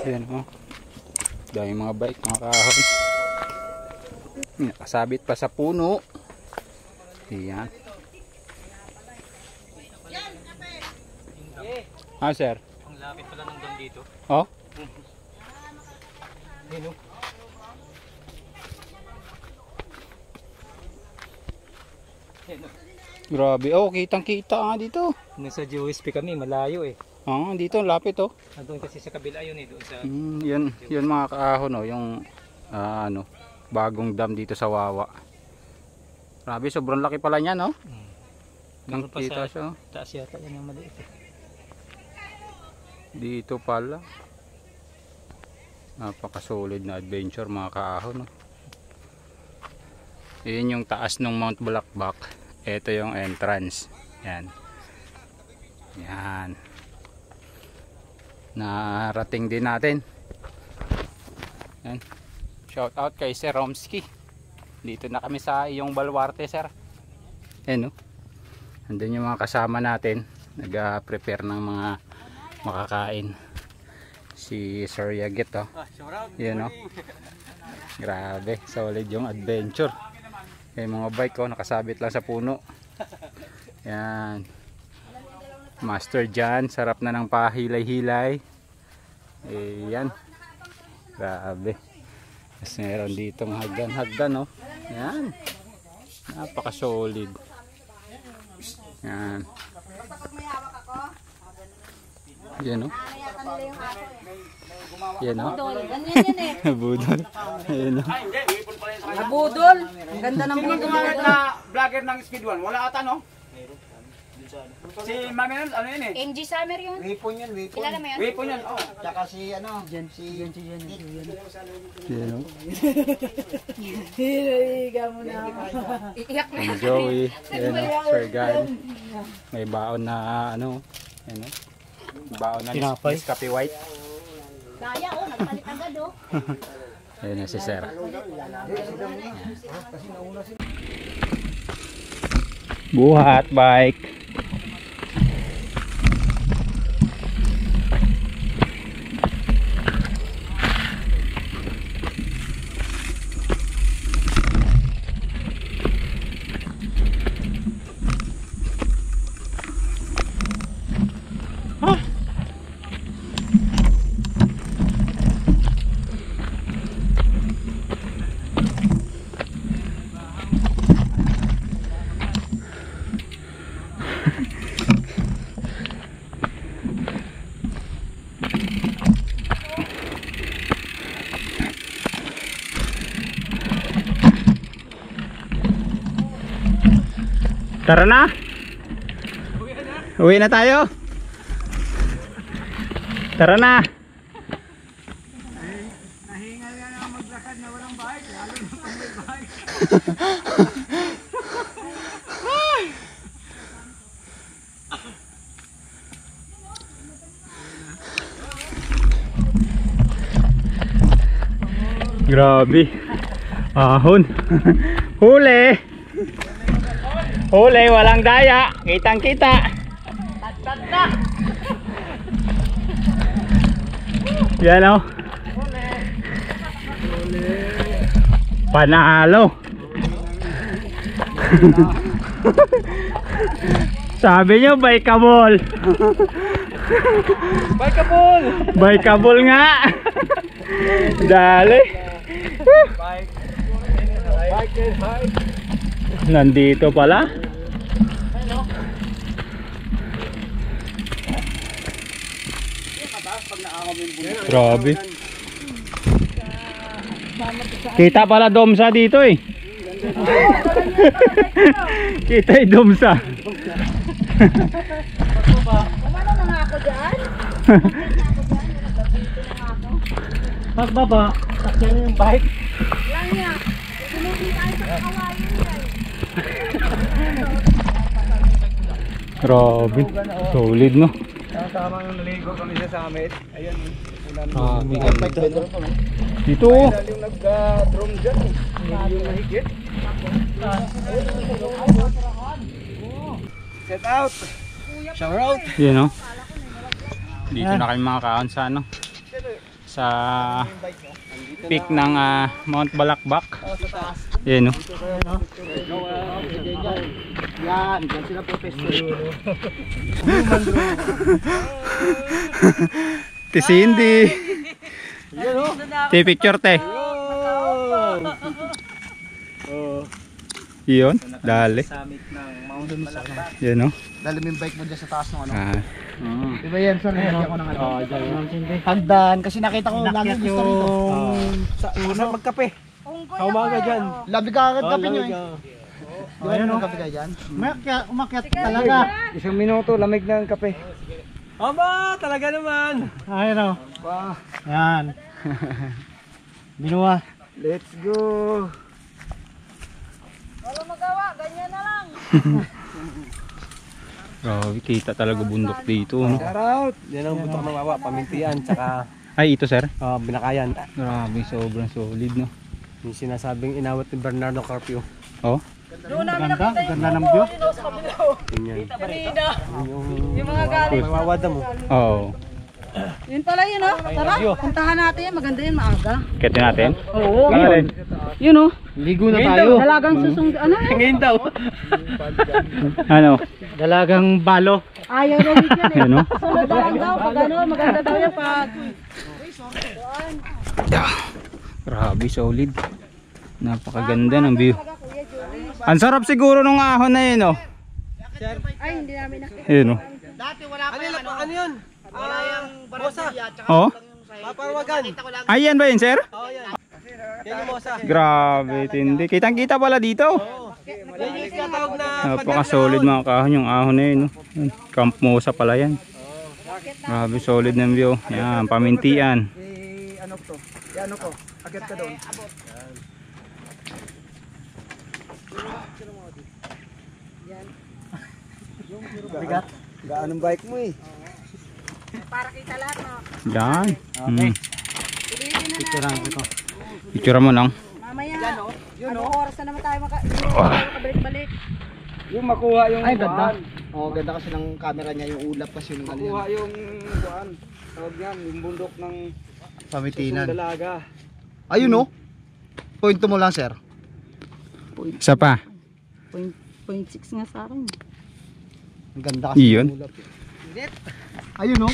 Ayan o. Dahil mga bike, mga kahoy. Nakasabit pa sa puno. Ayan. Ah, sir. Ang lapit pala ng dam dito. Oh? Ayan o. Grabe. Oh, kitang-kita nga dito. Nasa GOSP kami, malayo eh. Oh, dito lapit oh. Doon kasi sa kabila yun eh, doon sa... Yun mga kaahon oh, yung ano, bagong dam dito sa Wawa. Grabe, sobrang laki pala niyan oh. Nang pa kita sa siya. taas yata yan yung maliit eh. Dito pala. Napaka-solid na adventure mga kaahon oh. Yun yung taas ng Mount Bulakbak. Ito yung entrance. Yan. Yan. Narating din natin. Yan. Shout out kay Sir Romsky. Dito na kami sa iyong baluarte, sir. Yan, no? Andun yung mga kasama natin. Nag-prepare ng mga makakain. Si Sir Yagit, oh. Yan, no? Grabe, solid yung adventure. Yung mga bike ko, nakasabit lang sa puno. Yan. Master Jan, sarap na ng pahilay-hilay. Ayan. Grabe. Tapos meron ditong hagdan-hagdan, no? Yan. Napaka-solid. Yan. Yan, no? Yan, no? Ganyan yan eh. Budol. Ayan, no? Nabudol. Ang ganda ng Sino budol. gumamit na vlogger ng Speed 1? Wala ata, no? Si Mami nun, ano yun eh? MG Summer yun. Wipon yun, wipon. Kilala mo yun? Wipon yan, oh. Tsaka si ano, Yan, no? Higa mo na. Iiyak na. Ang Joey. Yan, no? Sir Gan. May baon na, ano? Yan, no? Baon na Nescafe White. Daya oh, nagpalit agad oh. Ayan na si Sir. Buhat bike. Tara na. Uwi na tayo. Tara na. Nahingal nga na maglakad na walang bike, lalo na pag may bike. Grabe. Ahon. Huli. Huli, walang daya. Kitang kita. Tad na! Yan o. Panalo. Sabi nyo, bikeable. Bikeable! Bikeable nga. Dali. Bike. Bike. Nandito pala. Grabe. Kita pala domsa dito eh. Kita yung domsa. Kumano na nga ako dyan? Pagbaba, takyan na yung bike. Lang niya. Sumubi tayo sa kawayan yan. Grabe. Solid no. Tamang naligo kami sa summit. Ayan. Ah, dito. Yung nag-drone dyan. Yung nahigit. Set out. Shout out. Yan no. Dito na kami mga kaon sa ano. sa peak ng Mount Balakbak. Yan, no? Yan, dyan sila professor. Ti Cindy. Ti picture te. Yun, dali. Summit ng Mount Balakbak. Yan, no? Dali mo yung bike mo dyan sa taas ng ano. Ah, Diba yan, sir? Nilagyan ko ng ano. Hagdan, kasi nakita ko lagi gusto rito. Sa una magkape. Sa umaga dyan. Labi ka agad kape nyo eh. Di ba naman kape kayo dyan? Umakyat talaga. Isang minuto, lamig na ang kape. Aba, talaga naman. Ayun o. Yan. Binuwa. Let's go. Wala magawa, ganyan na lang. grabe, kita talaga bundok dito, no? Shout out. Yan ang butok ng Wawa, Pamintian, tsaka Ay, ito sir. Binakayan. Grabe, sobrang solid, no? Yung sinasabing inawat ni Bernardo Carpio. Oh, Doon namin nakita yung ganda ng buko, view. yun o, sa kabila o. Yun yan. Kanina. Yung Yung mga galing. mawawada mo. oo. Yun pala yun o. Tara, puntahan natin yan. Maganda yun, maaga. Kitin natin. Oo. Ngayon. Yun o. Ligo na tayo. Dalagang susung... Ano yun? Ngayon daw. Ano? Dalagang balo. Ayaw daw yan eh. Yan, no? Sunod na lang daw. Pag ano, maganda daw yan pag... Grabe, solid. Napakaganda ng view. Ang sarap siguro nung ahon na yun, oh. Ay, hindi namin nakita. Yun, oh. Dati wala pa yung ano. Ano yun? Wala yung barangay at saka Oh? Paparwagan. Ay, yan ba yun, sir? Oo, yan. Yan yung mosa. Grabe, tindi. Kitang-kita pala dito. Yan yung tinatawag na Napaka-solid mga kahon yung ahon na yun, oh. Yan, Camp Mosa pala yan. Grabe, solid ng view. Yan, Pamintian. Ano to? Ano ko? Agad ka doon. Bigat. Gaanong bike mo eh. Para kita lahat no. Yan. Piliin na natin. Picture mo lang. Mamaya. Anong oras na naman tayo makabalik-balik? Yung makuha yung ay ganda. Oh, ganda kasi ng camera niya, yung ulap kasi yung ano. Makuha yung kuan. Tawag yan, yung bundok ng Pamitinan. Dalaga. Ayun oh. Point mo lang, sir. Isa pa. 0.6 nga sa akin. Ang ganda kasi Iyon. ng ulap. Ayun oh.